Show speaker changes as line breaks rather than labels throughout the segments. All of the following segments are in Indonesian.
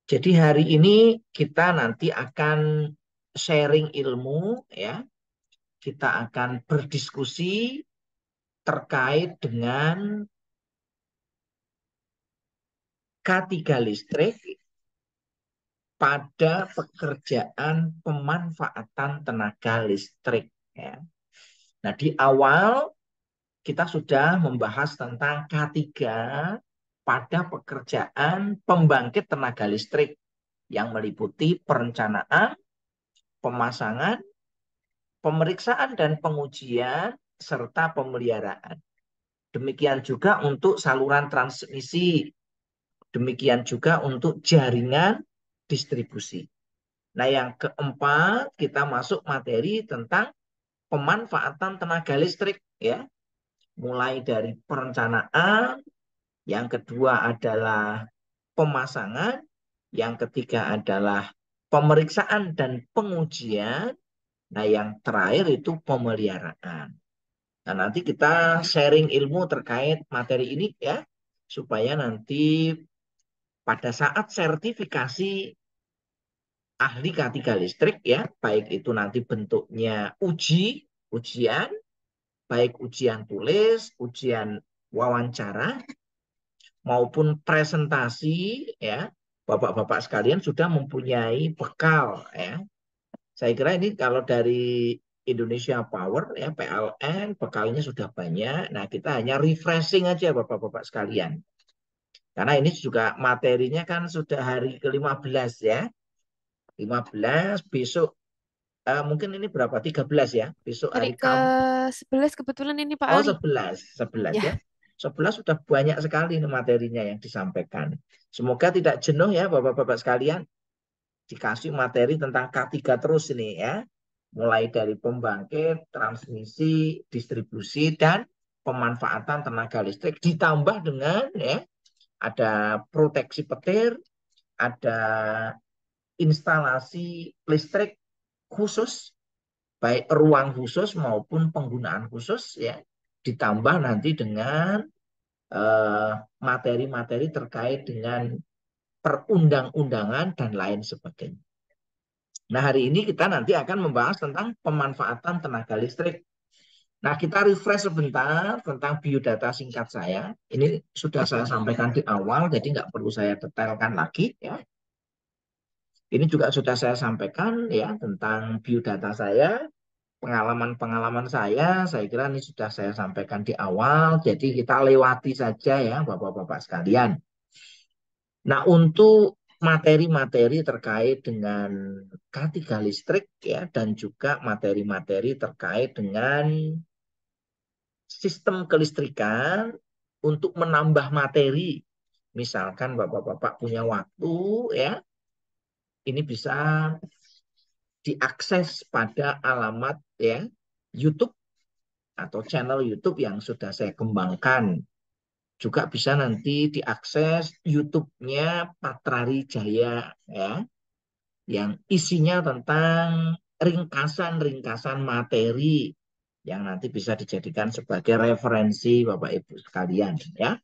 Jadi hari ini kita nanti akan sharing ilmu ya. Kita akan berdiskusi terkait dengan K3 listrik pada pekerjaan pemanfaatan tenaga listrik ya. Nah, di awal kita sudah membahas tentang K3 pada pekerjaan pembangkit tenaga listrik yang meliputi perencanaan, pemasangan, pemeriksaan dan pengujian, serta pemeliharaan. Demikian juga untuk saluran transmisi, demikian juga untuk jaringan distribusi. Nah, yang keempat, kita masuk materi tentang pemanfaatan tenaga listrik, ya. Mulai dari perencanaan, yang kedua adalah pemasangan, yang ketiga adalah pemeriksaan dan pengujian, nah yang terakhir itu pemeliharaan. Nah, nanti kita sharing ilmu terkait materi ini ya, supaya nanti pada saat sertifikasi ahli K3 listrik ya, baik itu nanti bentuknya ujian, baik ujian tulis, ujian wawancara, maupun presentasi ya, Bapak-bapak sekalian sudah mempunyai bekal ya. Saya kira ini kalau dari Indonesia Power ya PLN bekalnya sudah banyak. Nah, kita hanya refreshing aja Bapak-bapak sekalian. Karena ini juga materinya kan sudah hari ke-15 ya. 15 besok mungkin ini berapa? 13 ya. Besok
Hari
hari Kamis.
ke-11 kebetulan ini Pak
Oh,
Ali.
11 ya.
Ya,
11 sudah banyak sekali nih materinya yang disampaikan. Semoga tidak jenuh ya Bapak-bapak sekalian. Dikasih materi tentang K3 terus ini ya. Mulai dari pembangkit, transmisi, distribusi, dan pemanfaatan tenaga listrik. Ditambah dengan ya, ada proteksi petir, ada instalasi listrik khusus, baik ruang khusus maupun penggunaan khusus ya. Ditambah nanti dengan materi-materi terkait dengan perundang-undangan dan lain sebagainya. Nah, hari ini kita nanti akan membahas tentang pemanfaatan tenaga listrik. Nah, kita refresh sebentar tentang biodata singkat saya. Ini sudah saya sampaikan di awal, jadi nggak perlu saya detailkan lagi. Ya. Ini juga sudah saya sampaikan ya tentang biodata saya, pengalaman-pengalaman saya kira ini sudah saya sampaikan di awal, jadi kita lewati saja ya Bapak-bapak sekalian. Nah, untuk materi-materi terkait dengan K3 listrik ya dan juga materi-materi terkait dengan sistem kelistrikan untuk menambah materi. Misalkan Bapak-bapak punya waktu ya, ini bisa diakses pada alamat ya YouTube atau channel YouTube yang sudah saya kembangkan. Juga bisa nanti diakses YouTube-nya Patrari Jaya ya, yang isinya tentang ringkasan-ringkasan materi yang nanti bisa dijadikan sebagai referensi Bapak Ibu sekalian ya.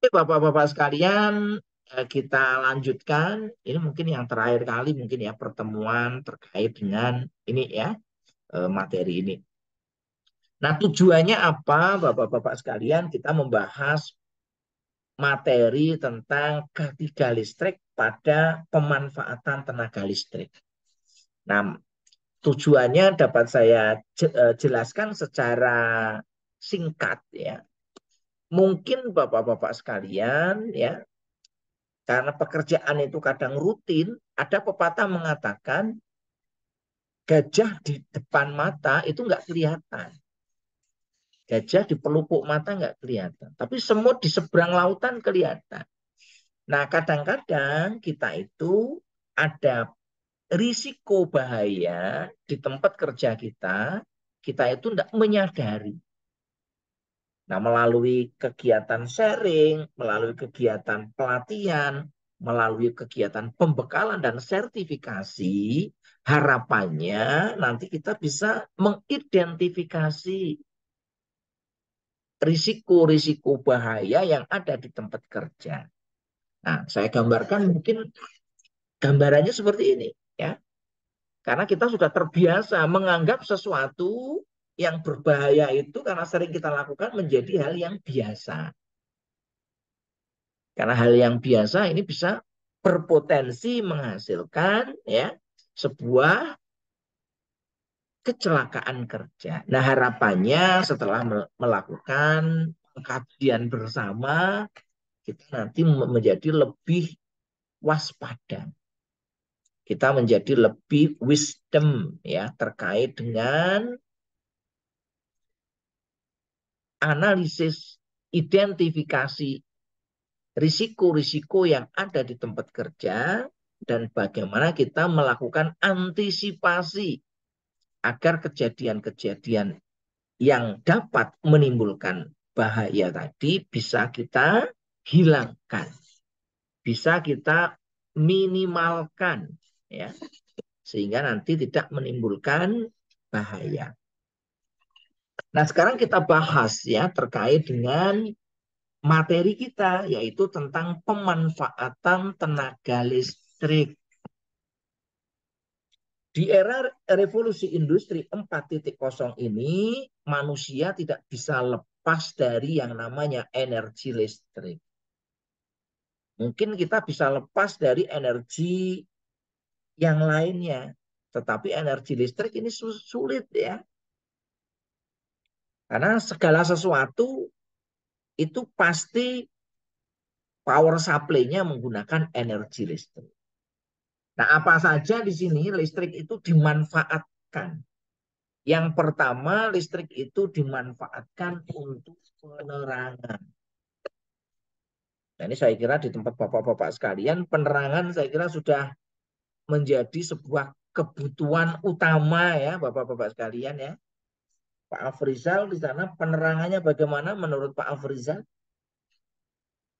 Oke, Bapak-bapak sekalian, kita lanjutkan. Ini mungkin yang terakhir kali mungkin ya pertemuan terkait dengan ini ya materi ini. Nah, tujuannya apa Bapak-bapak sekalian? Kita membahas materi tentang K3 listrik pada pemanfaatan tenaga listrik. Nah, tujuannya dapat saya jelaskan secara singkat ya. Mungkin Bapak-bapak sekalian ya, karena pekerjaan itu kadang rutin, ada pepatah mengatakan gajah di depan mata itu nggak kelihatan. Gajah di pelupuk mata nggak kelihatan. Tapi semut di seberang lautan kelihatan. Nah, kadang-kadang kita itu ada risiko bahaya di tempat kerja kita itu tidak menyadari. Nah, melalui kegiatan sharing, melalui kegiatan pelatihan, melalui kegiatan pembekalan dan sertifikasi, harapannya nanti kita bisa mengidentifikasi risiko-risiko bahaya yang ada di tempat kerja. Nah, saya gambarkan mungkin gambarannya seperti ini ya. Karena kita sudah terbiasa menganggap sesuatu yang berbahaya itu karena sering kita lakukan menjadi hal yang biasa. Karena hal yang biasa ini bisa berpotensi menghasilkan ya sebuah kecelakaan kerja. Nah, harapannya setelah melakukan kajian bersama, kita nanti menjadi lebih waspada. Kita menjadi lebih wisdom ya terkait dengan analisis identifikasi risiko-risiko yang ada di tempat kerja dan bagaimana kita melakukan antisipasi agar kejadian-kejadian yang dapat menimbulkan bahaya tadi bisa kita hilangkan, bisa kita minimalkan ya, sehingga nanti tidak menimbulkan bahaya. Nah, sekarang kita bahas ya terkait dengan materi kita yaitu tentang pemanfaatan tenaga listrik. Di era revolusi industri 4.0 ini, manusia tidak bisa lepas dari yang namanya energi listrik. Mungkin kita bisa lepas dari energi yang lainnya, tetapi energi listrik ini sulit ya. Karena segala sesuatu itu pasti power supply-nya menggunakan energi listrik. Nah, apa saja di sini listrik itu dimanfaatkan. Yang pertama, listrik itu dimanfaatkan untuk penerangan. Nah, ini saya kira di tempat bapak-bapak sekalian, penerangan saya kira sudah menjadi sebuah kebutuhan utama ya, bapak-bapak sekalian ya. Pak Afrizal di sana penerangannya bagaimana menurut Pak Afrizal?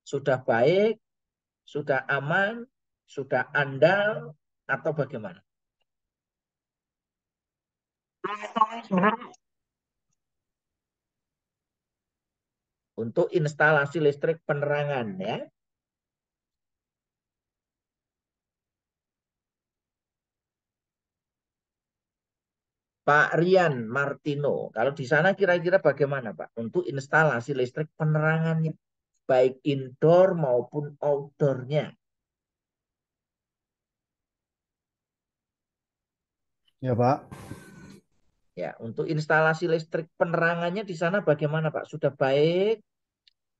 Sudah baik, sudah aman, sudah andal, atau bagaimana? Untuk instalasi listrik penerangan ya. Pak Rian Martino, kalau di sana kira-kira bagaimana Pak untuk instalasi listrik penerangannya, baik indoor maupun outdoor-nya?
Ya Pak,
Ya, untuk instalasi listrik penerangannya di sana bagaimana Pak? Sudah baik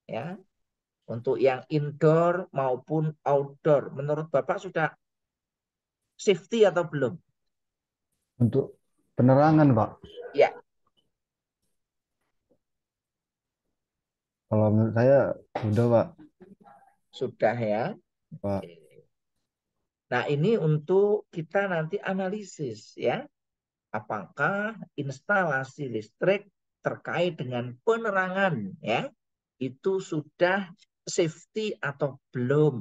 ya? Untuk yang indoor maupun outdoor, menurut Bapak sudah safety atau belum?
untuk penerangan Pak.
Ya,
Kalau menurut saya sudah Pak.
sudah ya.
Pak,
Nah, ini untuk kita nanti analisis ya. Apakah instalasi listrik terkait dengan penerangan ya itu sudah safety atau belum?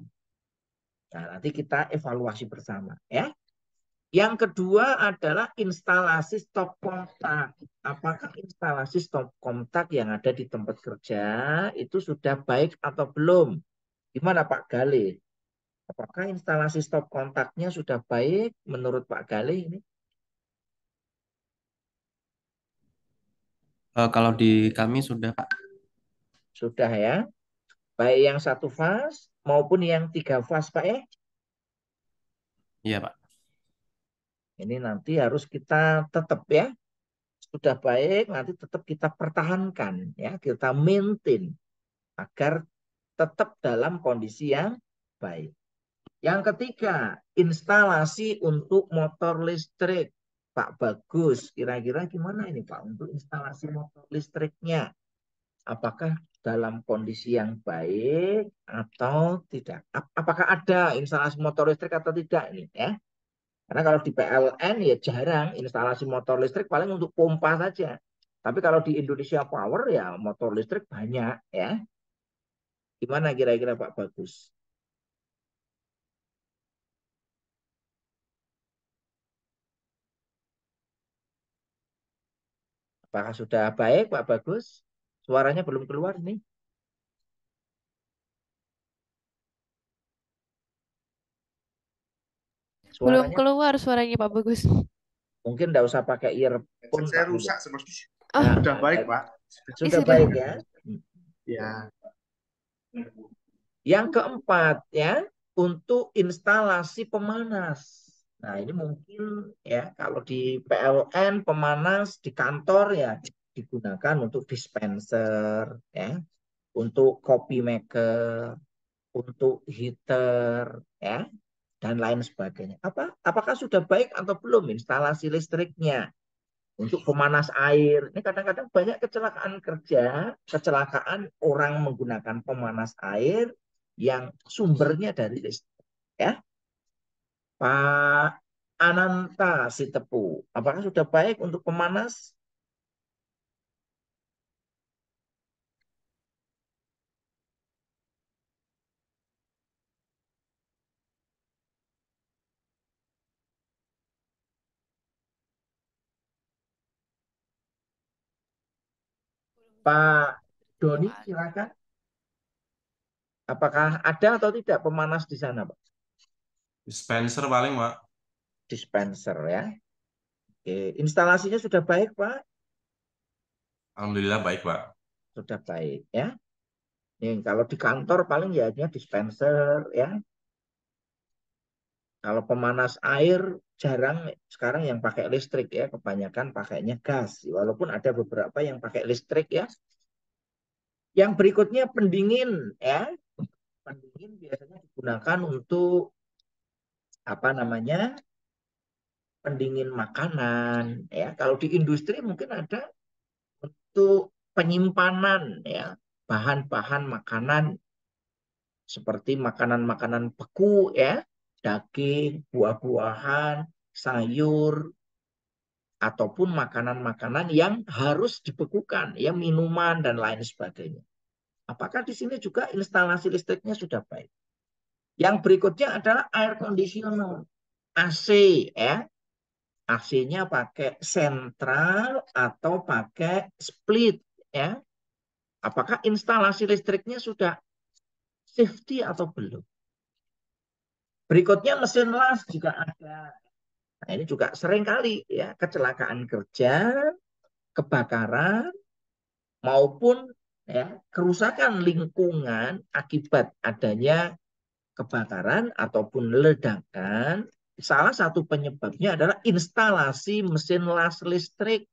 Nah, nanti kita evaluasi bersama ya. Yang kedua adalah instalasi stop kontak. Apakah instalasi stop kontak yang ada di tempat kerja itu sudah baik atau belum? Gimana Pak Gale? Apakah instalasi stop kontaknya sudah baik menurut Pak Gale ini?
Kalau di kami sudah, Pak.
Sudah ya. Baik yang satu fase maupun yang tiga fase Pak ya.
Iya, Pak.
Ini nanti harus kita tetap ya. Sudah baik, nanti tetap kita pertahankan ya. Kita maintain agar tetap dalam kondisi yang baik. Yang ketiga, instalasi untuk motor listrik. Pak Bagus, kira-kira gimana ini Pak untuk instalasi motor listriknya? Apakah dalam kondisi yang baik atau tidak? Apakah ada instalasi motor listrik atau tidak ini ya? Karena kalau di PLN ya jarang instalasi motor listrik paling untuk pompa saja. Tapi kalau di Indonesia Power ya motor listrik banyak ya. Gimana kira-kira Pak Bagus? Apakah sudah baik Pak Bagus? Suaranya belum keluar nih.
Belum
Suaranya
keluar suaranya Pak Bagus.
mungkin nggak usah pakai
Headset
earphone
saya
Pak Dulu.
rusak seperti
Oh,
Nah,
sudah baik, Pak.
sudah
sudah.
baik ya.
Ya.
Yang keempat ya, untuk instalasi pemanas. Nah, ini mungkin ya kalau di PLN pemanas di kantor ya digunakan untuk dispenser ya, untuk coffee maker, untuk heater ya dan lain sebagainya. Apakah sudah baik atau belum instalasi listriknya untuk pemanas air? Ini kadang-kadang banyak kecelakaan kerja, kecelakaan orang menggunakan pemanas air yang sumbernya dari listrik. Ya, Pak Ananta Sitepu, apakah sudah baik untuk pemanas? Pak Doni, silakan. Apakah ada atau tidak pemanas di sana, Pak?
Dispenser paling, Pak.
Dispenser ya. Oke, instalasinya sudah baik, Pak?
Alhamdulillah baik, Pak.
Sudah baik ya. Nih, kalau di kantor paling ya hanya dispenser ya. Kalau pemanas air jarang sekarang yang pakai listrik ya, kebanyakan pakainya gas. Walaupun ada beberapa yang pakai listrik ya. Yang berikutnya pendingin ya. Pendingin biasanya digunakan untuk apa namanya? Pendingin makanan ya. Kalau di industri mungkin ada untuk penyimpanan ya, bahan-bahan makanan seperti makanan-makanan beku ya, daging, buah-buahan, sayur, ataupun makanan-makanan yang harus dibekukan, ya minuman dan lain sebagainya. Apakah di sini juga instalasi listriknya sudah baik? Yang berikutnya adalah air conditioner, AC ya. AC-nya pakai sentral atau pakai split ya. Apakah instalasi listriknya sudah safety atau belum? Berikutnya mesin las juga ada. Nah, ini juga sering kali ya kecelakaan kerja, kebakaran maupun ya kerusakan lingkungan akibat adanya kebakaran ataupun ledakan. Salah satu penyebabnya adalah instalasi mesin las listrik.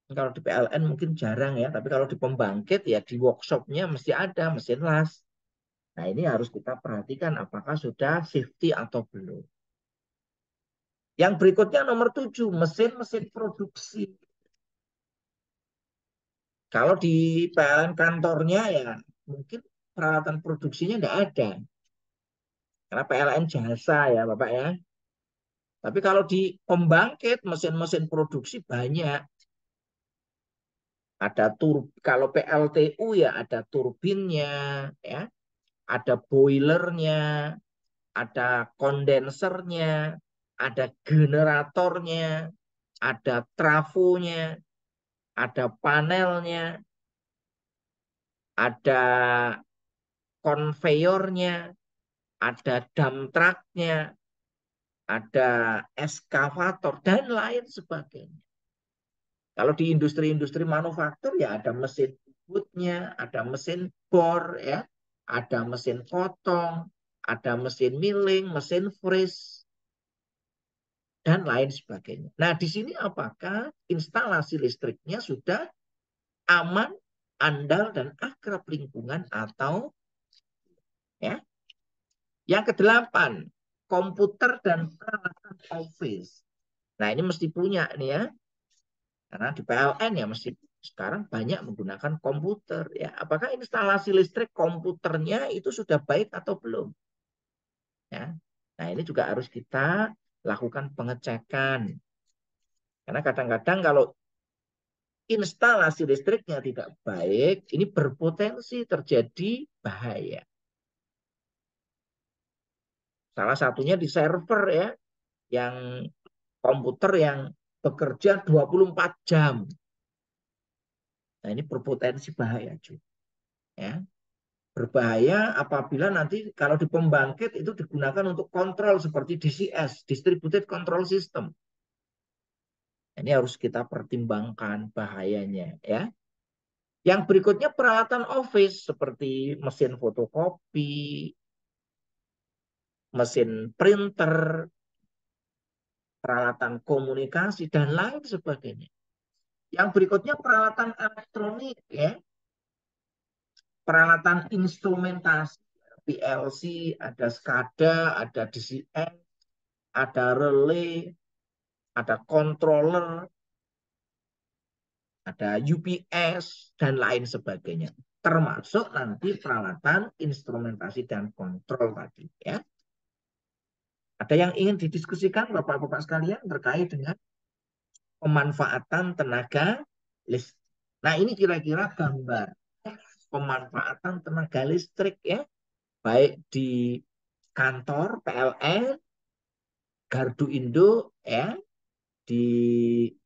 Kalau di PLN mungkin jarang ya, tapi kalau di pembangkit ya di workshopnya mesti ada mesin las. Nah, ini harus kita perhatikan apakah sudah safety atau belum. Yang berikutnya nomor 7, mesin-mesin produksi. Kalau di PLN kantornya ya mungkin peralatan produksinya nggak ada. Karena PLN jasa ya Bapak ya. Tapi kalau di pembangkit mesin-mesin produksi banyak. Ada kalau PLTU ya ada turbinnya, ya, ada boilernya, ada kondensernya, ada generatornya, ada trafonya, ada panelnya, ada konveyornya, ada dump trucknya, ada eskavator, dan lain sebagainya. Kalau di industri-industri manufaktur ya ada mesin bubutnya, ada mesin bor, ya, ada mesin potong, ada mesin milling, mesin freeze, dan lain sebagainya. Nah, di sini apakah instalasi listriknya sudah aman, andal, dan akrab lingkungan atau ya? Yang kedelapan, komputer dan peralatan office. Nah, ini mesti punya nih ya. Karena di PLN ya mesti sekarang banyak menggunakan komputer ya. Apakah instalasi listrik komputernya itu sudah baik atau belum? Ya. Nah, ini juga harus kita lakukan pengecekan. Karena kadang-kadang kalau instalasi listriknya tidak baik, ini berpotensi terjadi bahaya. Salah satunya di server ya, yang komputer yang bekerja 24 jam. Nah, ini berpotensi bahaya juga. Ya. Berbahaya apabila nanti kalau di pembangkit itu digunakan untuk kontrol seperti DCS, Distributed Control System. Ini harus kita pertimbangkan bahayanya ya. Yang berikutnya peralatan office seperti mesin fotokopi, mesin printer, peralatan komunikasi dan lain sebagainya. Yang berikutnya peralatan elektronik ya. Peralatan instrumentasi, PLC, ada SCADA, ada DCS, ada relay, ada controller, ada UPS, dan lain sebagainya. Termasuk nanti peralatan instrumentasi dan kontrol tadi. Ya. Ada yang ingin didiskusikan Bapak-Bapak sekalian terkait dengan pemanfaatan tenaga listrik. Nah ini kira-kira gambar pemanfaatan tenaga listrik ya. Baik di kantor PLN, Gardu Indo ya, di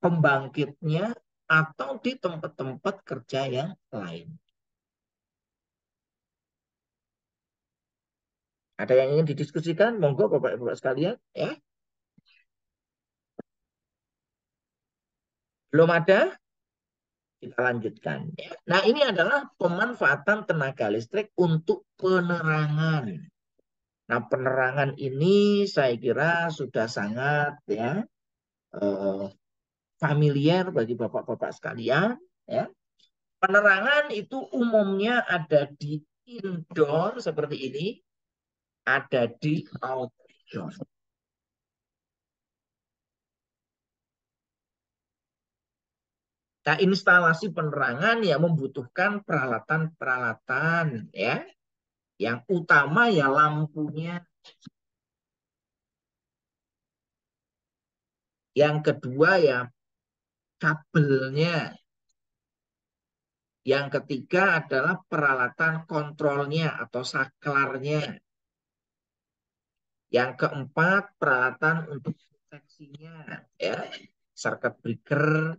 pembangkitnya atau di tempat-tempat kerja yang lain. Ada yang ingin didiskusikan? Monggo Bapak Ibu sekalian ya. Belum ada? Kita lanjutkan ya. Nah, ini adalah pemanfaatan tenaga listrik untuk penerangan. Nah, penerangan ini saya kira sudah sangat ya familiar bagi Bapak-Bapak sekalian ya. Penerangan itu umumnya ada di indoor seperti ini, ada di outdoor. Nah, instalasi penerangan ya membutuhkan peralatan-peralatan ya. Yang utama ya lampunya. Yang kedua ya kabelnya. Yang ketiga adalah peralatan kontrolnya atau saklarnya. Yang keempat peralatan untuk proteksinya ya. Circuit breaker.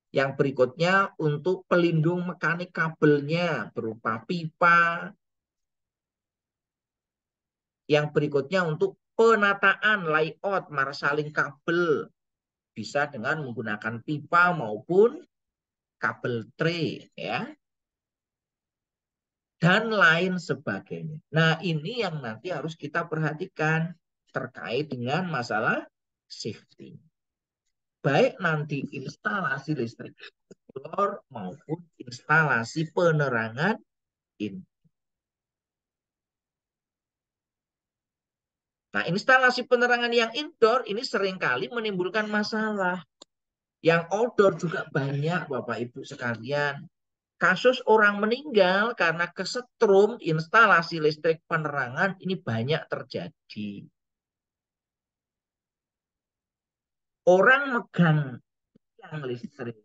Yang berikutnya untuk pelindung mekanik kabelnya berupa pipa. Yang berikutnya untuk penataan layout marshaling kabel. Bisa dengan menggunakan pipa maupun kabel tray ya. Dan lain sebagainya. Nah ini yang nanti harus kita perhatikan terkait dengan masalah safety. Baik nanti instalasi listrik outdoor maupun instalasi penerangan indoor. Nah, instalasi penerangan yang indoor ini seringkali menimbulkan masalah. Yang outdoor juga banyak, Bapak Ibu sekalian. Kasus orang meninggal karena kesetrum instalasi listrik penerangan ini banyak terjadi. Orang megang tiang listrik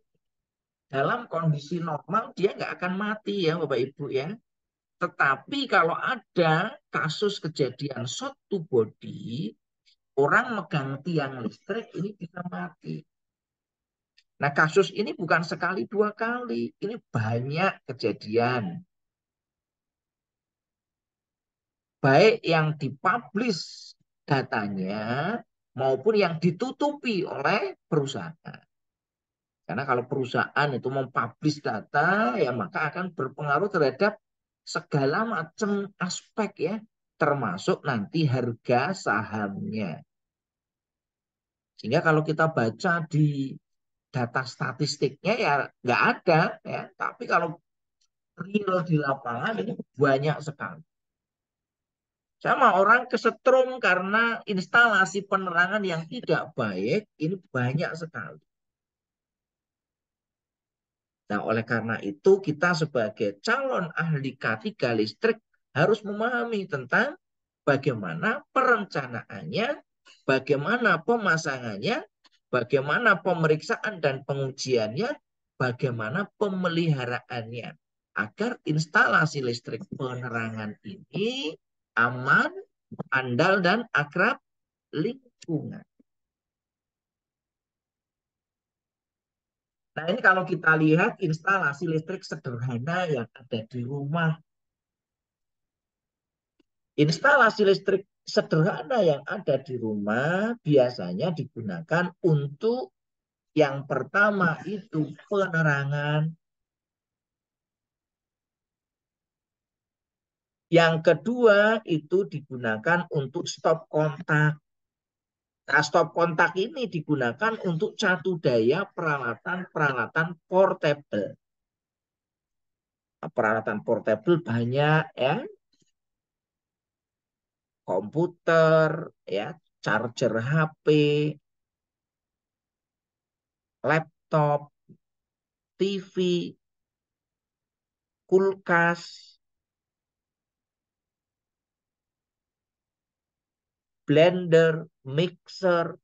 dalam kondisi normal dia nggak akan mati ya Bapak Ibu ya. Tetapi kalau ada kasus kejadian short to body, orang megang tiang listrik ini bisa mati. Nah kasus ini bukan sekali dua kali, ini banyak kejadian. Baik yang dipublish datanya maupun yang ditutupi oleh perusahaan. Karena kalau perusahaan itu mempublish data, ya maka akan berpengaruh terhadap segala macam aspek ya, termasuk nanti harga sahamnya. Sehingga kalau kita baca di data statistiknya ya nggak ada ya, tapi kalau real di lapangan ini banyak sekali. Sama orang kesetrum karena instalasi penerangan yang tidak baik, ini banyak sekali. Nah, oleh karena itu kita sebagai calon ahli K3 listrik harus memahami tentang bagaimana perencanaannya, bagaimana pemasangannya, bagaimana pemeriksaan dan pengujiannya, bagaimana pemeliharaannya. Agar instalasi listrik penerangan ini aman, andal, dan akrab lingkungan. Nah ini kalau kita lihat instalasi listrik sederhana yang ada di rumah Instalasi listrik sederhana yang ada di rumah biasanya digunakan untuk yang pertama itu penerangan, yang kedua itu digunakan untuk stop kontak. Nah, stop kontak ini digunakan untuk catu daya peralatan-peralatan portable. Nah, peralatan portable banyak ya, komputer, ya, charger HP, laptop, TV, kulkas, blender, mixer.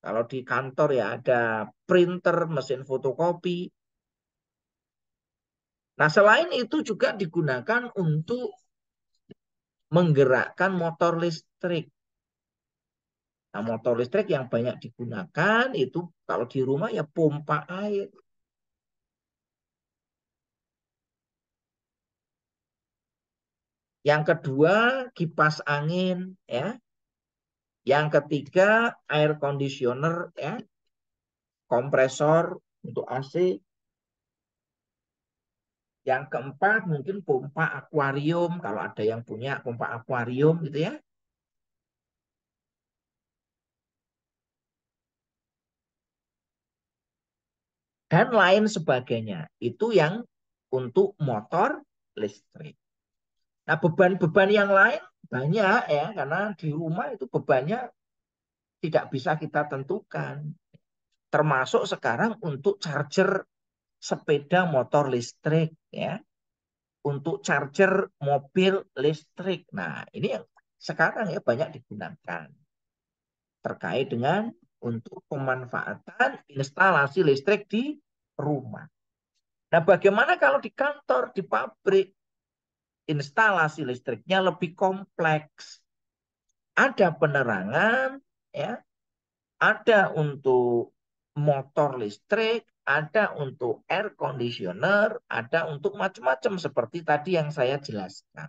Kalau di kantor ya ada printer, mesin fotokopi. Nah, selain itu juga digunakan untuk menggerakkan motor listrik. Nah, motor listrik yang banyak digunakan itu kalau di rumah ya pompa air. Yang kedua, kipas angin ya. Yang ketiga, air conditioner ya, kompresor untuk AC. Yang keempat, mungkin pompa akuarium kalau ada yang punya pompa akuarium gitu ya. Dan lain sebagainya. Itu yang untuk motor listrik. Nah, beban-beban yang lain banyak ya, karena di rumah itu bebannya tidak bisa kita tentukan. Termasuk sekarang untuk charger sepeda motor listrik ya, untuk charger mobil listrik. Nah, ini yang sekarang ya banyak digunakan terkait dengan untuk pemanfaatan instalasi listrik di rumah. Nah, bagaimana kalau di kantor, di pabrik? Instalasi listriknya lebih kompleks. Ada penerangan, ya, ada untuk motor listrik, ada untuk air conditioner, ada untuk macam-macam seperti tadi yang saya jelaskan.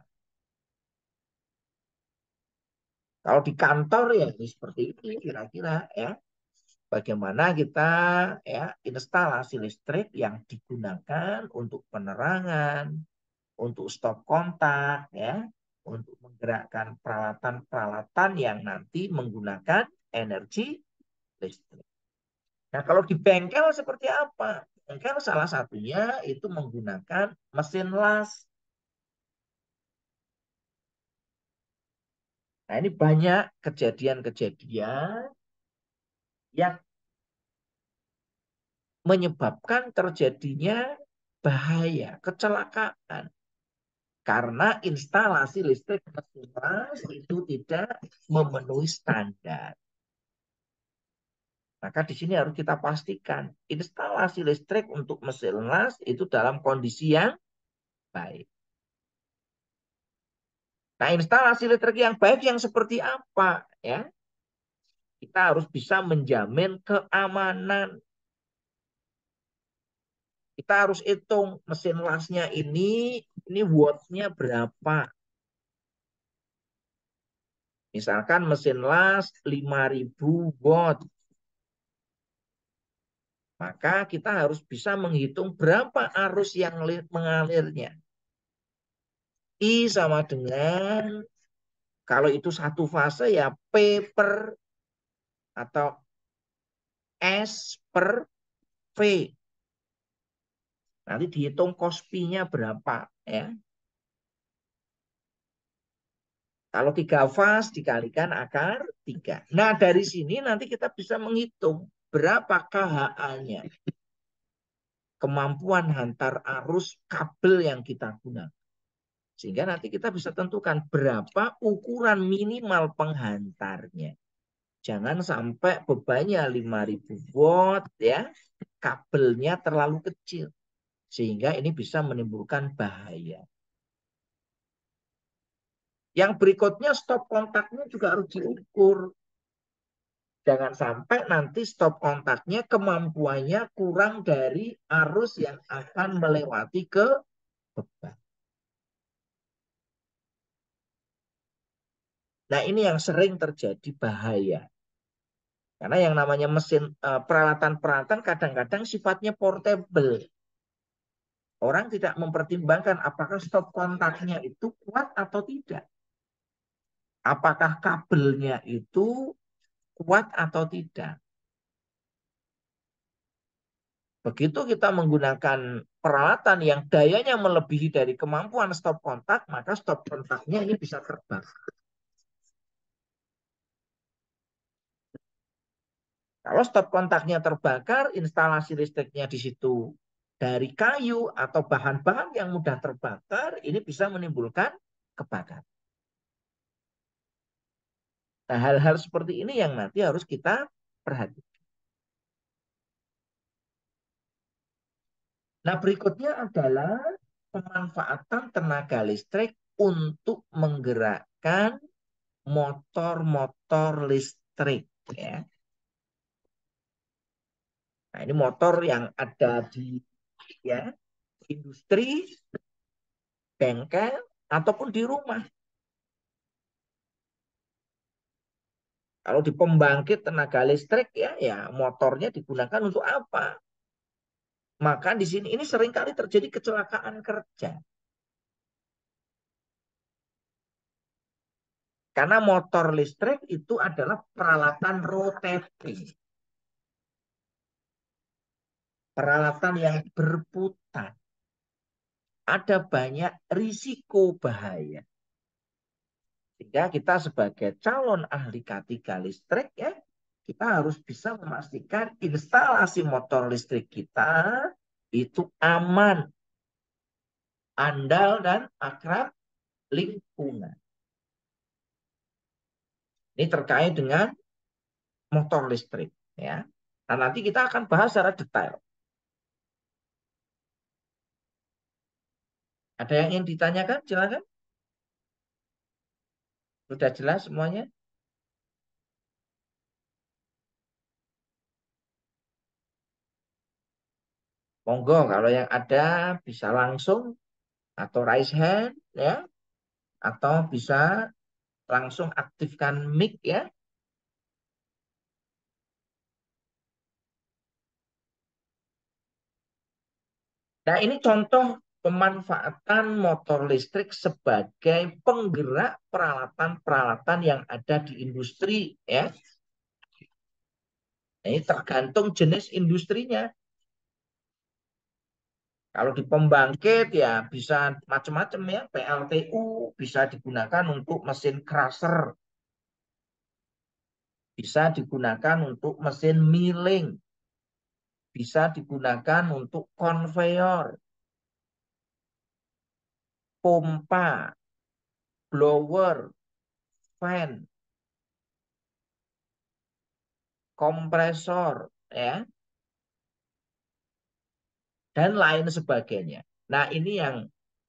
Kalau di kantor ya ini seperti ini kira-kira ya. Bagaimana kita ya instalasi listrik yang digunakan untuk penerangan, untuk stop kontak ya, untuk menggerakkan peralatan-peralatan yang nanti menggunakan energi listrik. Nah, kalau di bengkel seperti apa? Bengkel salah satunya itu menggunakan mesin las. Nah, ini banyak kejadian-kejadian yang menyebabkan terjadinya bahaya, kecelakaan. Karena instalasi listrik mesin las itu tidak memenuhi standar. Maka di sini harus kita pastikan instalasi listrik untuk mesin las itu dalam kondisi yang baik. Nah, instalasi listrik yang baik yang seperti apa ya? Kita harus bisa menjamin keamanan. Kita harus hitung mesin lasnya ini wattnya berapa. Misalkan mesin las 5.000 watt. Maka kita harus bisa menghitung berapa arus yang mengalirnya. I sama dengan, kalau itu satu fase ya P per atau S per V. Nanti dihitung cos pi-nya berapa ya. Kalau 3 fase dikalikan akar 3. Nah, dari sini nanti kita bisa menghitung berapa KHA-nya. Kemampuan hantar arus kabel yang kita gunakan. Sehingga nanti kita bisa tentukan berapa ukuran minimal penghantarnya. Jangan sampai bebannya 5.000 watt ya, kabelnya terlalu kecil. Sehingga ini bisa menimbulkan bahaya. Yang berikutnya stop kontaknya juga harus diukur. Jangan sampai nanti stop kontaknya kemampuannya kurang dari arus yang akan melewati ke beban. Nah, ini yang sering terjadi bahaya. Karena yang namanya mesin peralatan-peralatan kadang-kadang sifatnya portable. Orang tidak mempertimbangkan apakah stop kontaknya itu kuat atau tidak. Apakah kabelnya itu kuat atau tidak. Begitu kita menggunakan peralatan yang dayanya melebihi dari kemampuan stop kontak, maka stop kontaknya ini bisa terbakar. Kalau stop kontaknya terbakar, instalasi listriknya di situ dari kayu atau bahan-bahan yang mudah terbakar, ini bisa menimbulkan kebakaran. Nah, hal-hal seperti ini yang nanti harus kita perhatikan. Nah, berikutnya adalah pemanfaatan tenaga listrik untuk menggerakkan motor-motor listrik. Ya. Nah, ini motor yang ada di ya, industri, bengkel, ataupun di rumah. Kalau di pembangkit tenaga listrik ya motornya digunakan untuk apa? Maka di sini ini seringkali terjadi kecelakaan kerja. Karena motor listrik itu adalah peralatan rotating. Peralatan yang berputar. Ada banyak risiko bahaya. Sehingga kita sebagai calon ahli K3 listrik ya, kita harus bisa memastikan instalasi motor listrik kita itu aman, andal, dan akrab lingkungan. Ini terkait dengan motor listrik. Ya. Nah, nanti kita akan bahas secara detail. Ada yang ingin ditanyakan? Silakan. Sudah jelas semuanya? Monggo, kalau yang ada bisa langsung atau raise hand ya, atau bisa langsung aktifkan mic ya. Nah, ini contoh pemanfaatan motor listrik sebagai penggerak peralatan-peralatan yang ada di industri ya. Ini tergantung jenis industrinya. Kalau di pembangkit ya bisa macam-macam ya. PLTU bisa digunakan untuk mesin crusher. Bisa digunakan untuk mesin milling. Bisa digunakan untuk konveyor, pompa, blower, fan, kompresor, ya, dan lain sebagainya. Nah, ini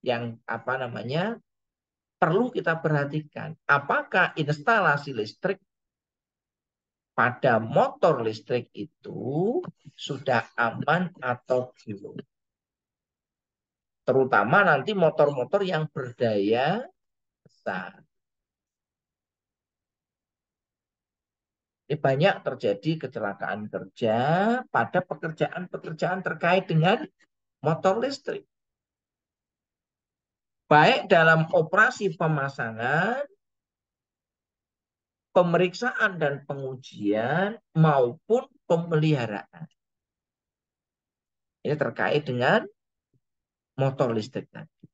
yang apa namanya perlu kita perhatikan. Apakah instalasi listrik pada motor listrik itu sudah aman atau belum? Terutama nanti motor-motor yang berdaya besar. Ini banyak terjadi kecelakaan kerja pada pekerjaan-pekerjaan terkait dengan motor listrik. Baik dalam operasi pemasangan, pemeriksaan dan pengujian, maupun pemeliharaan. Ini terkait dengan motor listrik tadi.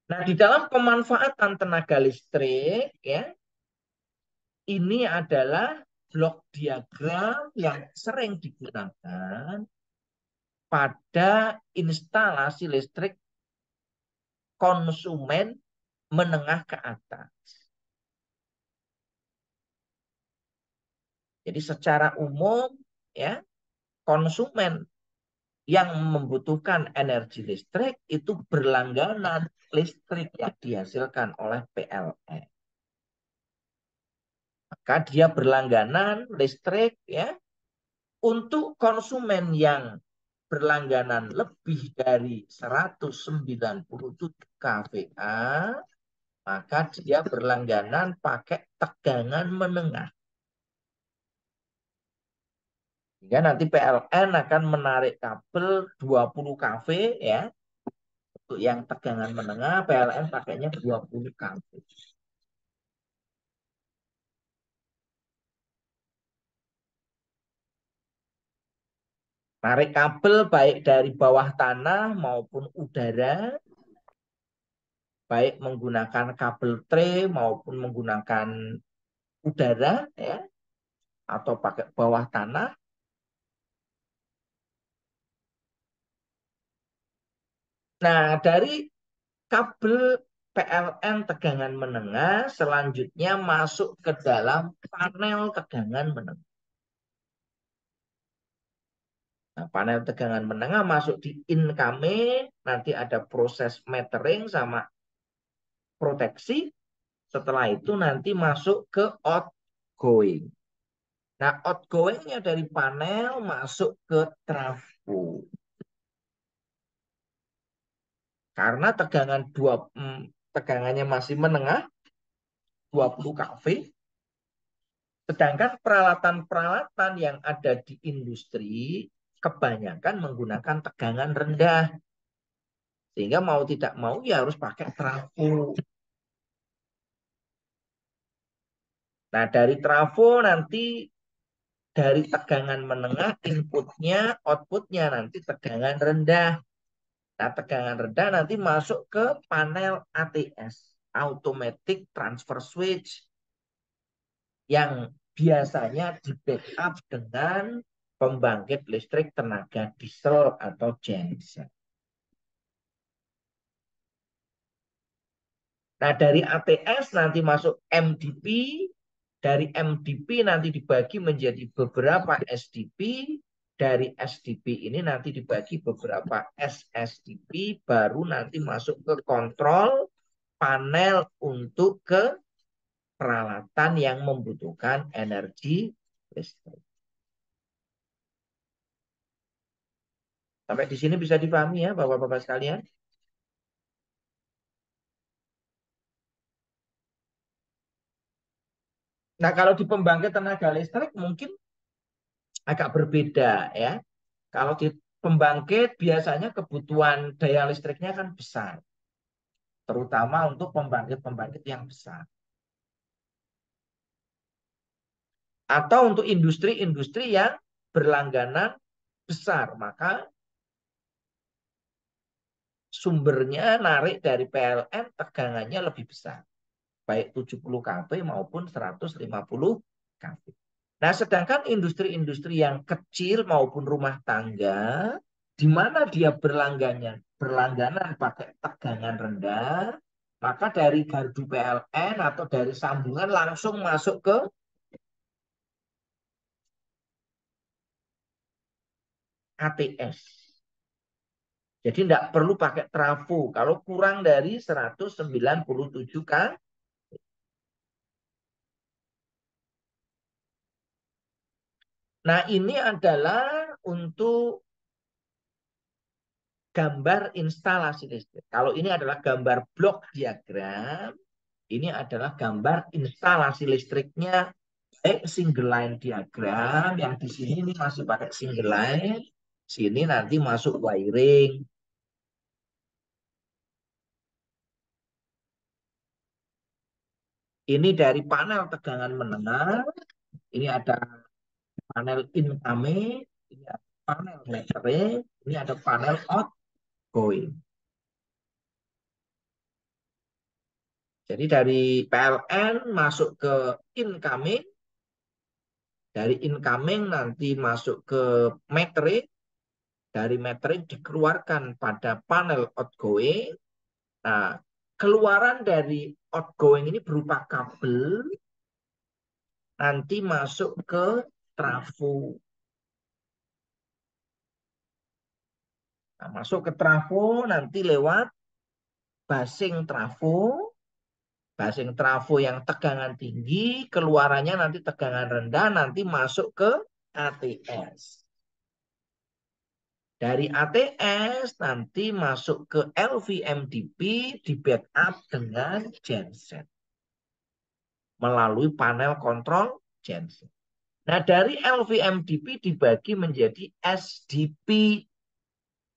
Nah, di dalam pemanfaatan tenaga listrik, ya, ini adalah blok diagram yang sering digunakan pada instalasi listrik konsumen menengah ke atas. Jadi secara umum ya konsumen yang membutuhkan energi listrik itu berlangganan listrik yang dihasilkan oleh PLN. Maka dia berlangganan listrik ya untuk konsumen yang berlangganan lebih dari 197 kVA, maka dia berlangganan pakai tegangan menengah. Sehingga nanti PLN akan menarik kabel 20 kV ya. Untuk yang tegangan menengah, PLN pakainya 20 kV. Narik kabel baik dari bawah tanah maupun udara, baik menggunakan kabel tray maupun menggunakan udara ya, atau pakai bawah tanah. Nah, dari kabel PLN tegangan menengah selanjutnya masuk ke dalam panel tegangan menengah. Nah, panel tegangan menengah masuk di incoming, nanti ada proses metering sama proteksi. Setelah itu nanti masuk ke outgoing. Nah, outgoingnya dari panel masuk ke trafo. Karena tegangannya masih menengah, 20 kV. Sedangkan peralatan-peralatan yang ada di industri kebanyakan menggunakan tegangan rendah. Sehingga mau tidak mau ya harus pakai trafo. Nah, dari trafo nanti dari tegangan menengah inputnya, outputnya nanti tegangan rendah. Nah, tegangan rendah nanti masuk ke panel ATS, Automatic Transfer Switch, yang biasanya di backup dengan pembangkit listrik tenaga diesel atau genset. Nah, dari ATS nanti masuk MDP, dari MDP nanti dibagi menjadi beberapa SDP, dari SDP ini nanti dibagi beberapa SSDP, baru nanti masuk ke kontrol panel untuk ke peralatan yang membutuhkan energi listrik. Sampai di sini bisa dipahami ya, Bapak-Bapak sekalian? Nah, kalau di pembangkit tenaga listrik mungkin agak berbeda ya. Kalau di pembangkit biasanya kebutuhan daya listriknya kan besar. Terutama untuk pembangkit-pembangkit yang besar. Atau untuk industri-industri yang berlangganan besar. Maka sumbernya narik dari PLN tegangannya lebih besar. Baik 70 kV maupun 150 kV. Nah, sedangkan industri-industri yang kecil maupun rumah tangga, di mana dia berlangganan pakai tegangan rendah, maka dari gardu PLN atau dari sambungan langsung masuk ke ATS. Jadi tidak perlu pakai trafo kalau kurang dari 197 kan. Nah, ini adalah untuk gambar instalasi listrik. Kalau ini adalah gambar blok diagram, ini adalah gambar instalasi listriknya, baik single line diagram, yang di sini ini masih pakai single line, sini nanti masuk wiring. Ini dari panel tegangan menengah, ini ada panel incoming, ini ada panel metering, ini ada panel outgoing. Jadi dari PLN masuk ke incoming, dari incoming nanti masuk ke metering, dari metering dikeluarkan pada panel outgoing. Nah, keluaran dari outgoing ini berupa kabel, nanti masuk ke trafo. Nah, masuk ke trafo nanti lewat basing trafo. Basing trafo yang tegangan tinggi, keluarannya nanti tegangan rendah, nanti masuk ke ATS. Dari ATS nanti masuk ke LVMDP di backup dengan genset melalui panel kontrol genset. Nah, dari LVMDP dibagi menjadi SDP.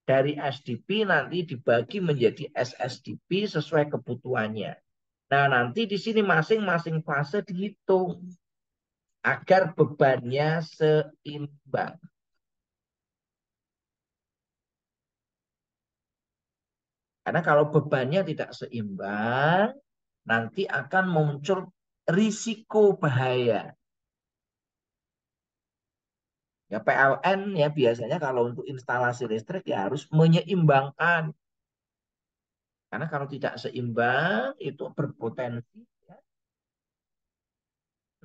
Dari SDP nanti dibagi menjadi SSDP sesuai kebutuhannya. Nah, nanti di sini masing-masing fase dihitung agar bebannya seimbang. Karena kalau bebannya tidak seimbang, nanti akan muncul risiko bahaya. Ya PLN ya biasanya kalau untuk instalasi listrik ya harus menyeimbangkan. Karena kalau tidak seimbang itu berpotensi ya,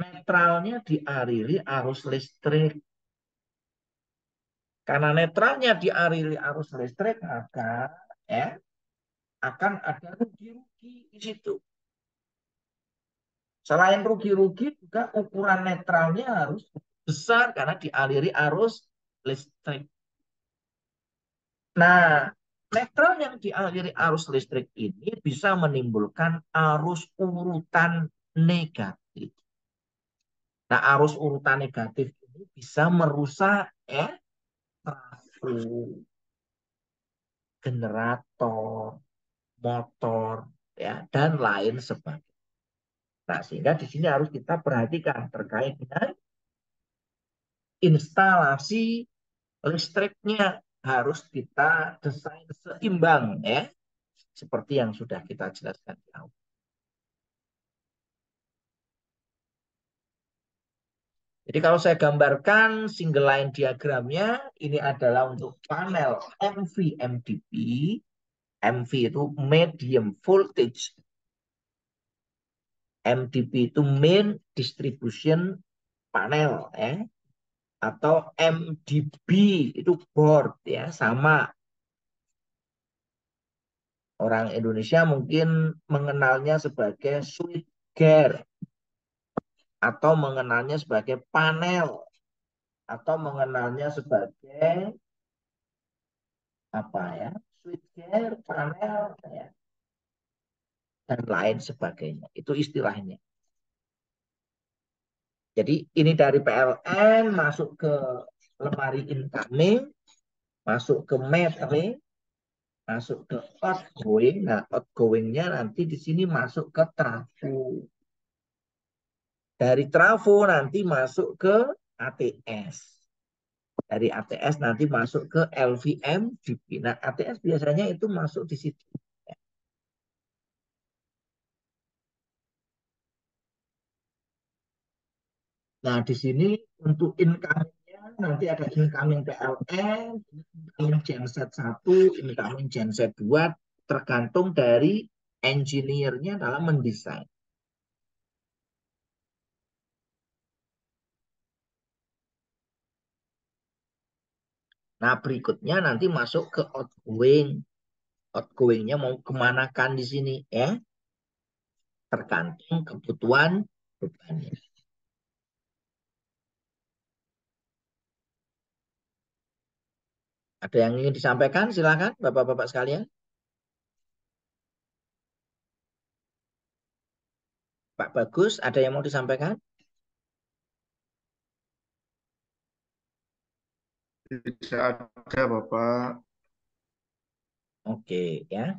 netralnya dialiri arus listrik. Karena netralnya dialiri arus listrik maka ya akan ada rugi-rugi di situ. Selain rugi-rugi juga ukuran netralnya harus besar karena dialiri arus listrik. Nah, netral yang dialiri arus listrik ini bisa menimbulkan arus urutan negatif. Nah, arus urutan negatif ini bisa merusak trafo, generator, motor, ya, dan lain sebagainya. Nah, sehingga di sini harus kita perhatikan terkait dengan instalasi listriknya harus kita desain seimbang ya, seperti yang sudah kita jelaskan di awal. Jadi kalau saya gambarkan single line diagramnya, ini adalah untuk panel MV-MDP. MV itu medium voltage. MDP itu main distribution panel ya. Atau MDB itu board ya, sama. Orang Indonesia mungkin mengenalnya sebagai switchgear atau mengenalnya sebagai panel atau mengenalnya sebagai apa ya, switchgear, panel ya, dan lain sebagainya. Itu istilahnya. Jadi ini dari PLN masuk ke lemari incoming, masuk ke metering, masuk ke outgoing. Nah, outgoingnya nanti di sini masuk ke trafo. Dari trafo nanti masuk ke ATS. Dari ATS nanti masuk ke LVMDP. Nah, ATS biasanya itu masuk di situ. Nah, di sini untuk incoming-nya nanti ada incoming PLN, incoming genset 1, incoming genset 2, tergantung dari engineer-nya dalam mendesain. Nah, berikutnya nanti masuk ke outgoing. Outgoing-nya mau kemanakan di sini ya, tergantung kebutuhan bebannya. Ada yang ingin disampaikan? Silakan, Bapak-bapak sekalian. Pak Bagus, ada yang mau disampaikan?
Tidak ada, Bapak.
Oke, ya.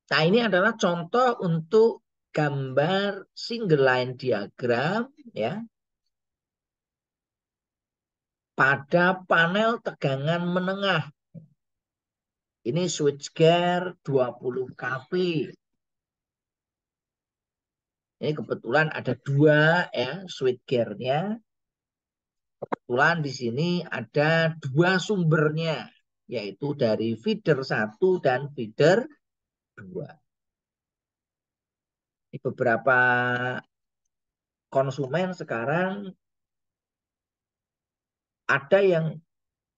Nah, ini adalah contoh untuk gambar single line diagram ya pada panel tegangan menengah. Ini switchgear 20 kV. Ini kebetulan ada dua ya switchgear-nya. Kebetulan di sini ada dua sumbernya, yaitu dari feeder 1 dan feeder 2. Ini beberapa konsumen sekarang ada yang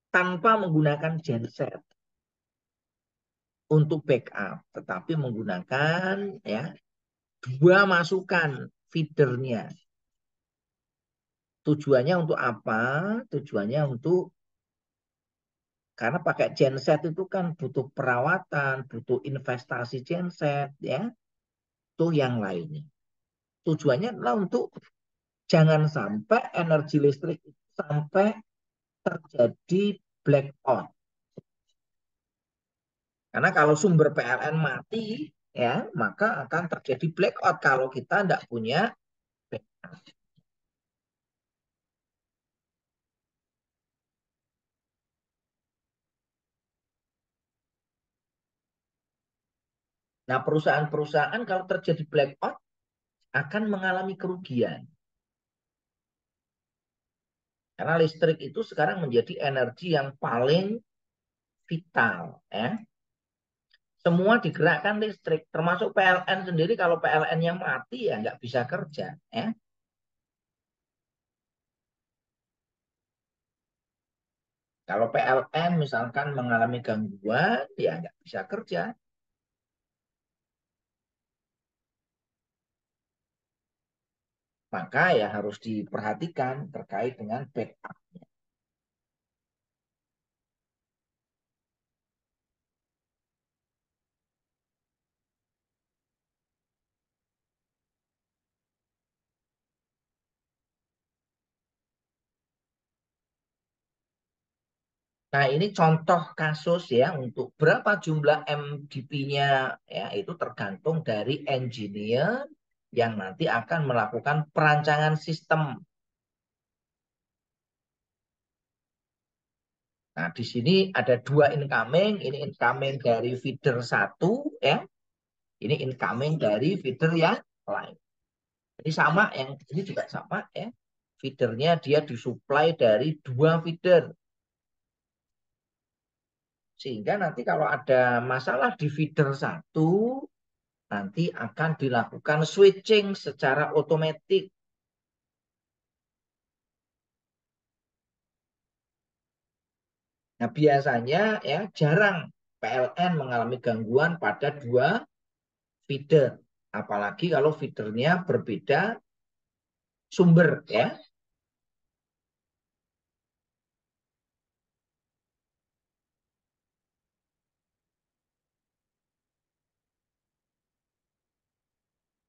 tanpa menggunakan genset untuk backup, tetapi menggunakan ya dua masukan feedernya. Tujuannya untuk apa? Tujuannya untuk Karena pakai genset itu kan butuh perawatan, butuh investasi genset, ya. Itu yang lainnya. Tujuannya adalah untuk jangan sampai energi listrik itu sampai terjadi blackout. Karena kalau sumber PLN mati, ya, maka akan terjadi blackout kalau kita tidak punya backup. Nah, perusahaan-perusahaan kalau terjadi blackout akan mengalami kerugian. Karena listrik itu sekarang menjadi energi yang paling vital, ya. Semua digerakkan listrik, termasuk PLN sendiri. Kalau PLN-nya mati, ya nggak bisa kerja, ya. Kalau PLN misalkan mengalami gangguan, ya nggak bisa kerja. Maka ya harus diperhatikan terkait dengan backup. Nah, ini contoh kasus ya, untuk berapa jumlah MDP-nya ya, itu tergantung dari engineer yang nanti akan melakukan perancangan sistem. Nah, di sini ada 2 incoming, ini incoming dari feeder 1 ya. Ini incoming dari feeder yang lain. Ini sama, yang ini juga sama ya. Feedernya dia disuplai dari 2 feeder. Sehingga nanti kalau ada masalah di feeder 1, nanti akan dilakukan switching secara otomatis. Nah, biasanya ya jarang PLN mengalami gangguan pada 2 feeder. Apalagi kalau feedernya berbeda sumber ya.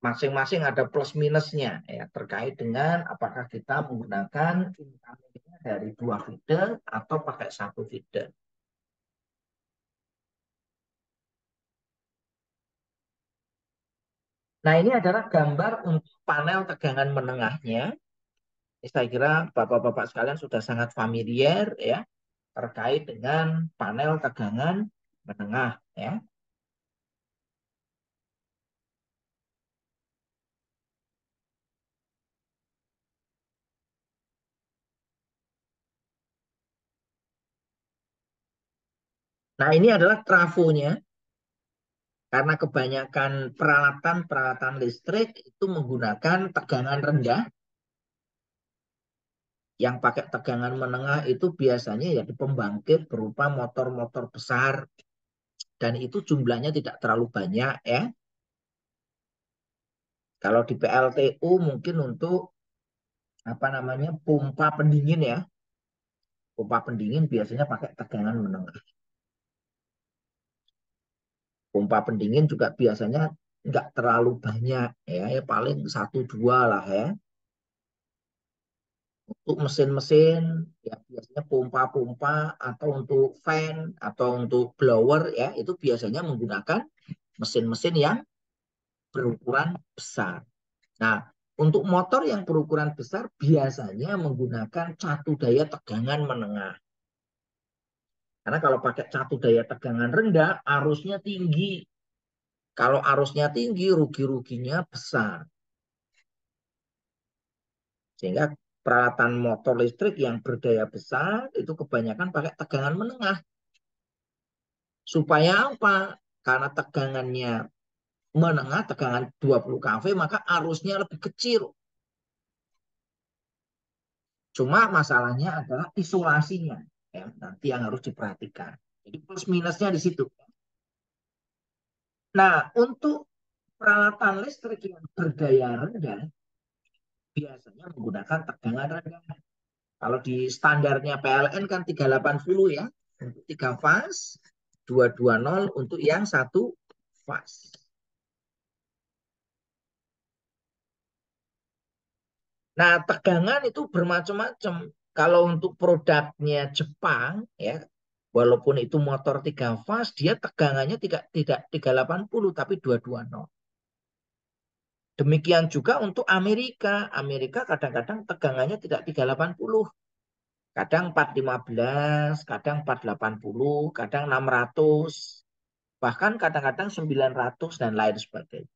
Masing-masing ada plus minusnya ya, terkait dengan apakah kita menggunakan incoming dari 2 feeder atau pakai 1 feeder. Nah, ini adalah gambar untuk panel tegangan menengahnya. Ini saya kira Bapak-Bapak sekalian sudah sangat familiar ya terkait dengan panel tegangan menengah ya. Nah, ini adalah trafonya. Karena kebanyakan peralatan listrik itu menggunakan tegangan rendah. Yang pakai tegangan menengah itu biasanya ya di pembangkit berupa motor-motor besar. Dan itu jumlahnya tidak terlalu banyak ya. Kalau di PLTU mungkin untuk apa namanya, pompa pendingin ya. Pompa pendingin biasanya pakai tegangan menengah. Pompa pendingin juga biasanya nggak terlalu banyak ya, paling 1-2 lah ya. Untuk mesin-mesin ya biasanya pompa-pompa atau untuk fan atau untuk blower ya, itu biasanya menggunakan mesin-mesin yang berukuran besar. Nah, untuk motor yang berukuran besar biasanya menggunakan catu daya tegangan menengah. Karena kalau pakai catu daya tegangan rendah, arusnya tinggi. Kalau arusnya tinggi, rugi-ruginya besar. Sehingga peralatan motor listrik yang berdaya besar itu kebanyakan pakai tegangan menengah. Supaya apa? Karena tegangannya menengah, tegangan 20 kV, maka arusnya lebih kecil. Cuma masalahnya adalah isolasinya. Ya, nanti yang harus diperhatikan. Jadi plus minusnya di situ. Nah, untuk peralatan listrik yang berdaya rendah, biasanya menggunakan tegangan rendah. Kalau di standarnya PLN kan 380 ya. untuk 3 fase, 220 untuk yang 1 fase. Nah, tegangan itu bermacam-macam. Kalau untuk produknya Jepang, ya, walaupun itu motor 3 fase, dia tegangannya tidak 380, tapi 220. Demikian juga untuk Amerika. Amerika kadang-kadang tegangannya tidak 380. Kadang 415, kadang 480, kadang 600, bahkan kadang-kadang 900 dan lain sebagainya.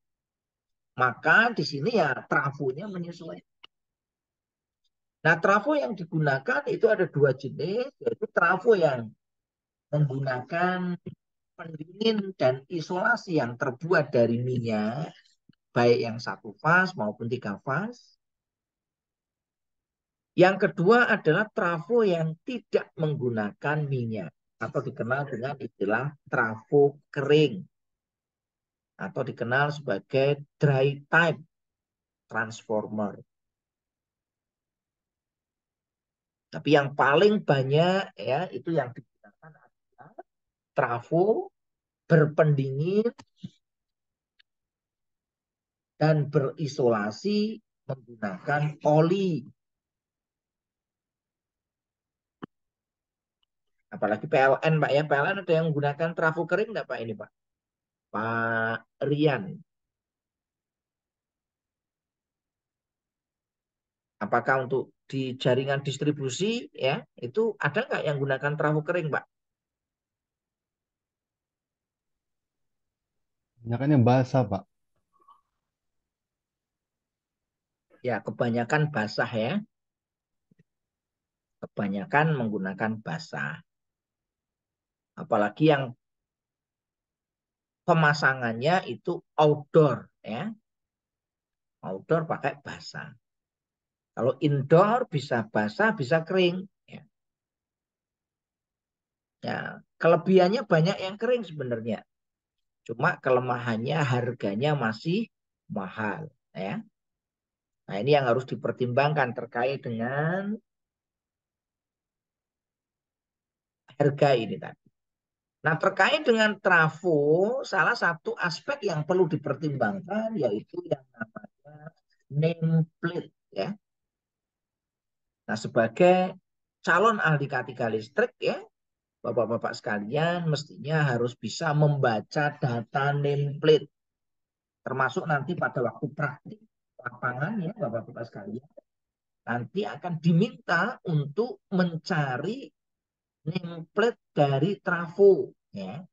Maka di sini ya trafonya menyesuaikan. Nah, trafo yang digunakan itu ada 2 jenis, yaitu trafo yang menggunakan pendingin dan isolasi yang terbuat dari minyak, baik yang 1 fase maupun 3 fase. Yang kedua adalah trafo yang tidak menggunakan minyak atau dikenal dengan istilah trafo kering atau dikenal sebagai dry type transformer. Tapi yang paling banyak ya itu yang digunakan adalah trafo berpendingin dan berisolasi menggunakan oli. Apalagi PLN, Pak ya. PLN ada yang menggunakan trafo kering enggak, Pak, ini, Pak? Pak Rian. Apakah untuk di jaringan distribusi ya itu ada nggak yang gunakan trafo kering, Pak?
Kebanyakannya basah, Pak.
Ya, kebanyakan basah ya. Kebanyakan menggunakan basah. Apalagi yang pemasangannya itu outdoor ya. Outdoor pakai basah. Kalau indoor bisa basah, bisa kering ya. Ya, kelebihannya banyak yang kering sebenarnya. Cuma kelemahannya harganya masih mahal ya. Nah, ini yang harus dipertimbangkan terkait dengan harga ini tadi. Nah, terkait dengan trafo, salah satu aspek yang perlu dipertimbangkan yaitu yang namanya nameplate ya. Nah, sebagai calon ahli K3 listrik ya, Bapak-bapak sekalian mestinya harus bisa membaca data nameplate. Termasuk nanti pada waktu praktik lapangan ya, Bapak-bapak sekalian. Nanti akan diminta untuk mencari nameplate dari trafo ya.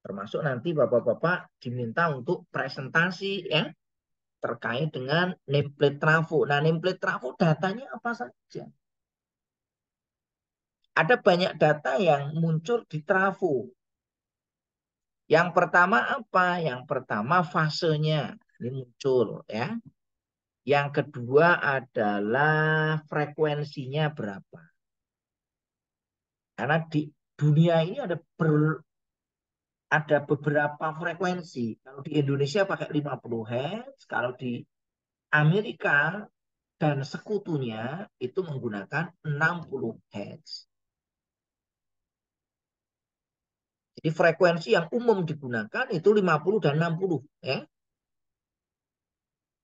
Termasuk nanti Bapak-bapak diminta untuk presentasi ya terkait dengan nameplate trafo. Nah, nameplate trafo datanya apa saja? Ada banyak data yang muncul di trafo. Yang pertama apa? Yang pertama fasenya ini muncul ya. Yang kedua adalah frekuensinya berapa. Karena di dunia ini ada beberapa frekuensi. Kalau di Indonesia pakai 50 Hz, kalau di Amerika dan sekutunya itu menggunakan 60 Hz. Jadi frekuensi yang umum digunakan itu 50 dan 60 ya.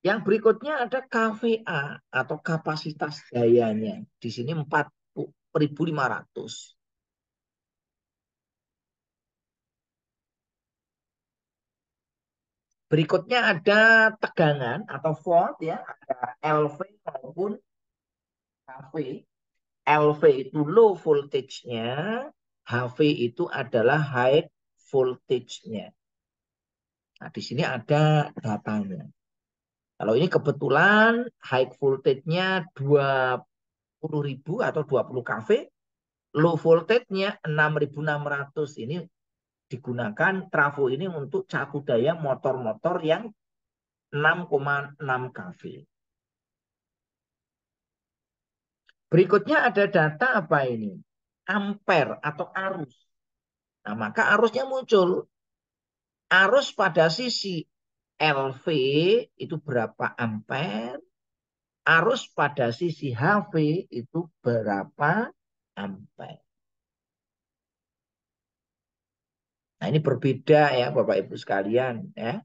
Yang berikutnya ada KVA atau kapasitas dayanya. Di sini 4.500. Berikutnya ada tegangan atau volt ya, ada LV maupun HV. LV itu low voltage-nya, HV itu adalah high voltage-nya. Nah, di sini ada datanya. Kalau ini kebetulan high voltage-nya 20.000 atau 20 kV, low voltage-nya 6.600. Ini digunakan trafo ini untuk cakup daya motor-motor yang 6,6 kV. Berikutnya ada data apa ini? Ampere atau arus. Nah, maka arusnya muncul. Arus pada sisi LV itu berapa ampere? Arus pada sisi HV itu berapa ampere. Nah, ini berbeda ya Bapak Ibu sekalian ya.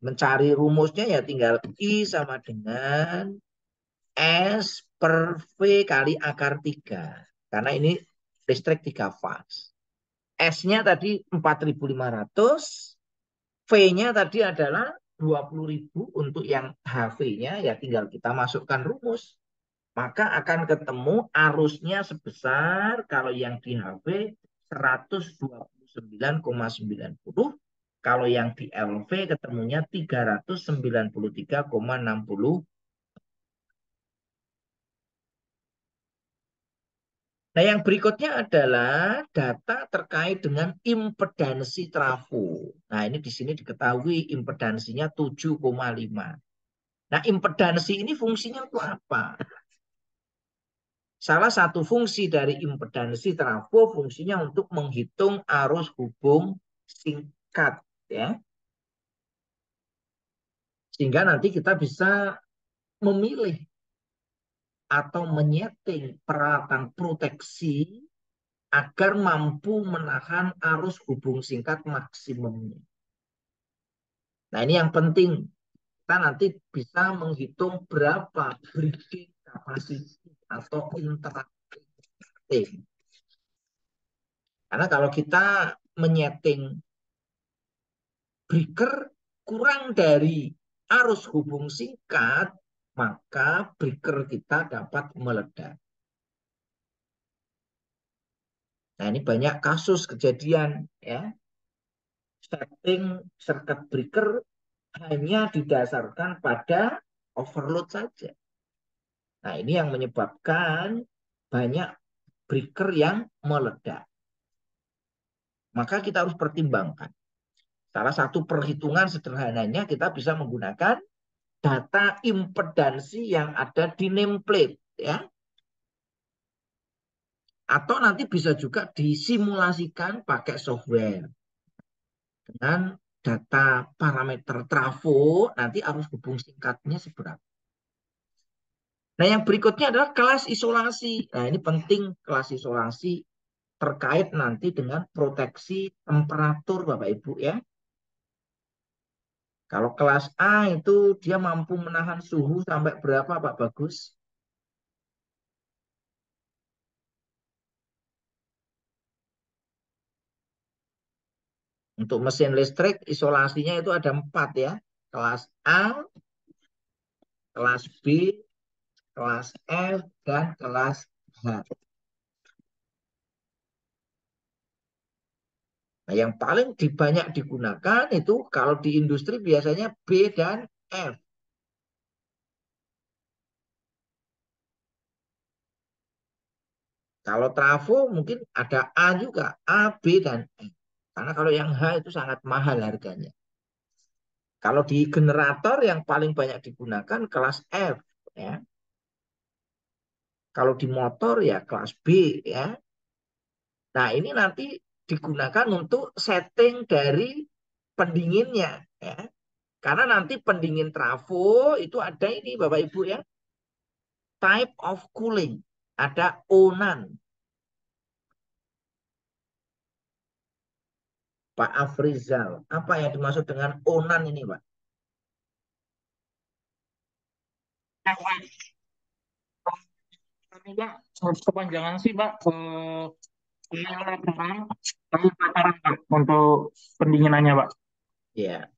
Mencari rumusnya ya tinggal I sama dengan S per V kali akar 3. Karena ini listrik 3 fase. S-nya tadi 4.500, V-nya tadi adalah 20.000 untuk yang HV-nya, ya tinggal kita masukkan rumus. Maka akan ketemu arusnya sebesar, kalau yang di HV 129,90, kalau yang di LV ketemunya 393,60. Nah, yang berikutnya adalah data terkait dengan impedansi trafo. Nah, ini di sini diketahui impedansinya 7,5. Nah, impedansi ini fungsinya untuk apa? Salah satu fungsi dari impedansi trafo fungsinya untuk menghitung arus hubung singkat, ya. Sehingga nanti kita bisa memilih atau menyeting peralatan proteksi agar mampu menahan arus hubung singkat maksimumnya. Nah, ini yang penting. Kita nanti bisa menghitung berapa breaking capacity atau interacting. Karena kalau kita menyeting breaker kurang dari arus hubung singkat, maka breaker kita dapat meledak. Nah, ini banyak kasus kejadian ya. Setting circuit breaker hanya didasarkan pada overload saja. Nah, ini yang menyebabkan banyak breaker yang meledak. Maka kita harus pertimbangkan. Salah satu perhitungan sederhananya kita bisa menggunakan data impedansi yang ada di nameplate, ya. Atau nanti bisa juga disimulasikan pakai software dengan data parameter trafo, nanti arus hubung singkatnya seberapa. Nah, yang berikutnya adalah kelas isolasi. Nah, ini penting kelas isolasi terkait nanti dengan proteksi temperatur Bapak Ibu ya. Kalau kelas A itu dia mampu menahan suhu sampai berapa Pak Bagus? Untuk mesin listrik isolasinya itu ada 4 ya. Kelas A, kelas B, kelas F, dan kelas H. Nah, yang paling banyak digunakan itu kalau di industri biasanya B dan F. Kalau trafo mungkin ada A juga, A, B, dan F. Karena kalau yang H itu sangat mahal harganya. Kalau di generator yang paling banyak digunakan kelas F. Ya. Kalau di motor ya kelas B. Ya. Nah, ini nanti digunakan untuk setting dari pendinginnya. Ya. Karena nanti pendingin trafo itu ada ini Bapak Ibu ya. Type of cooling. Ada Onan. Pak Afrizal. Apa yang dimaksud dengan Onan ini Pak?
Ini Pak, kepanjangan sih Pak, laporan kami paparan Pak untuk pendinginannya Pak.
Ya,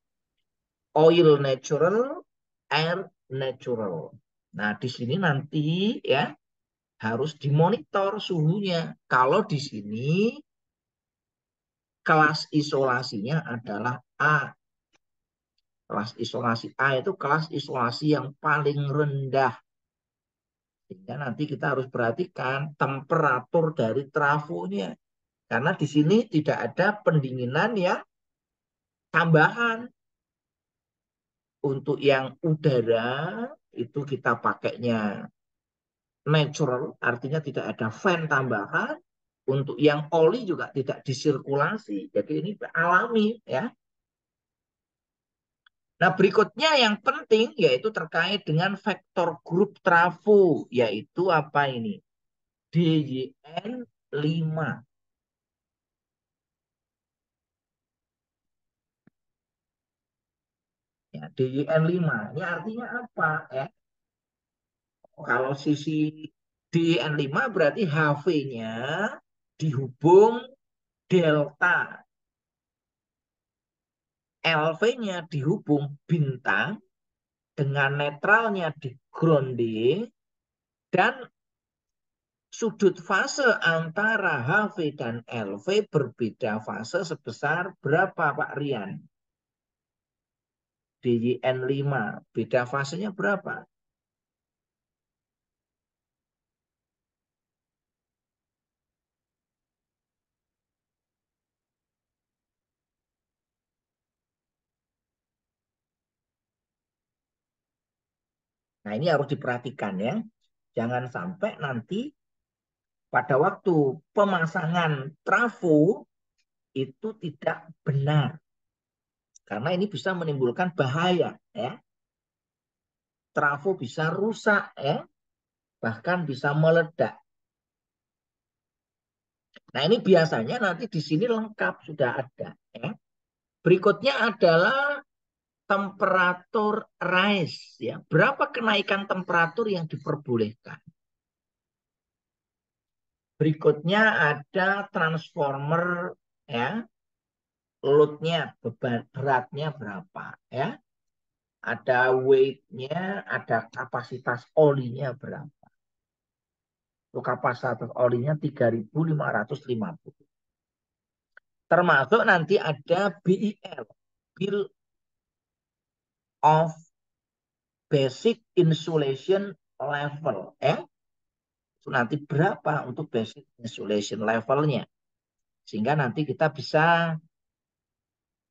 oil natural, air natural. Nah, di sini nanti ya harus dimonitor suhunya. Kalau di sini kelas isolasinya adalah A. Kelas isolasi A itu kelas isolasi yang paling rendah. Sehingga nanti kita harus perhatikan temperatur dari trafonya. Karena di sini tidak ada pendinginan ya tambahan. Untuk yang udara itu kita pakainya natural, artinya tidak ada fan tambahan. Untuk yang oli juga tidak disirkulasi. Jadi ini alami ya. Nah, berikutnya yang penting yaitu terkait dengan vektor grup trafo, yaitu apa ini? DYN 5. Ya, DYN 5. Ini artinya apa ya? Kalau sisi DYN 5 berarti HV-nya dihubung delta. LV-nya dihubung bintang dengan netralnya di grounding dan sudut fase antara HV dan LV berbeda fase sebesar berapa Pak Rian? DYN 5. Beda fasenya berapa? Nah, ini harus diperhatikan ya. Jangan sampai nanti pada waktu pemasangan trafo itu tidak benar. Karena ini bisa menimbulkan bahaya ya. Trafo bisa rusak ya. Bahkan bisa meledak. Nah, ini biasanya nanti di sini lengkap sudah ada ya. Berikutnya adalah temperatur rise ya. Berapa kenaikan temperatur yang diperbolehkan? Berikutnya ada transformer ya. Load-nya, beban beratnya berapa ya? Ada weight-nya, ada kapasitas olinya berapa? Untuk kapasitas olinya 3.550. Termasuk nanti ada BIL, Bill of Basic Insulation Level ya. Itu nanti berapa untuk basic insulation levelnya. Sehingga nanti kita bisa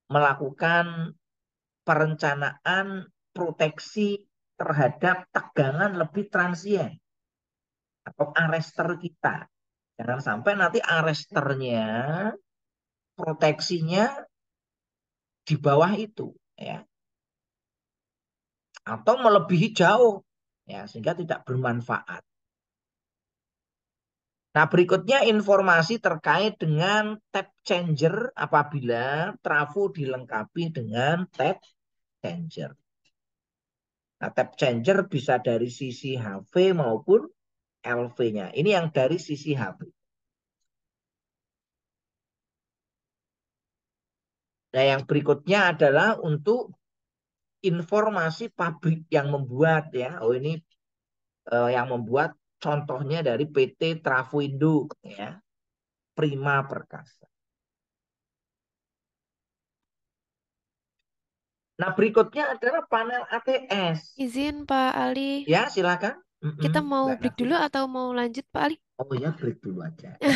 melakukan perencanaan proteksi terhadap tegangan lebih transien atau arrester kita. Jangan sampai nanti arresternya, proteksinya di bawah itu ya. Atau melebihi jauh ya, sehingga tidak bermanfaat. Nah, berikutnya informasi terkait dengan tap changer apabila trafo dilengkapi dengan tap changer. Nah, tap changer bisa dari sisi HV maupun LV-nya. Ini yang dari sisi HV. Nah, yang berikutnya adalah untuk informasi pabrik yang membuat ya. Oh, ini yang membuat contohnya dari PT Trafoindo ya. Prima Perkasa. Nah, berikutnya adalah panel ATS.
Izin Pak Ali,
Ya, silakan.
kita mau
Mbak
break dulu
Nafisa.
atau mau lanjut Pak Ali?
Oh ya, break dulu aja. Ya.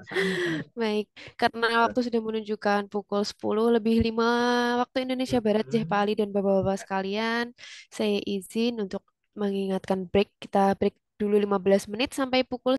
Santai.
Baik, karena waktu sudah menunjukkan pukul 10:05 waktu Indonesia Barat, Pak Ali dan Bapak-Bapak sekalian, saya izin untuk mengingatkan break. Kita break dulu 15 menit sampai pukul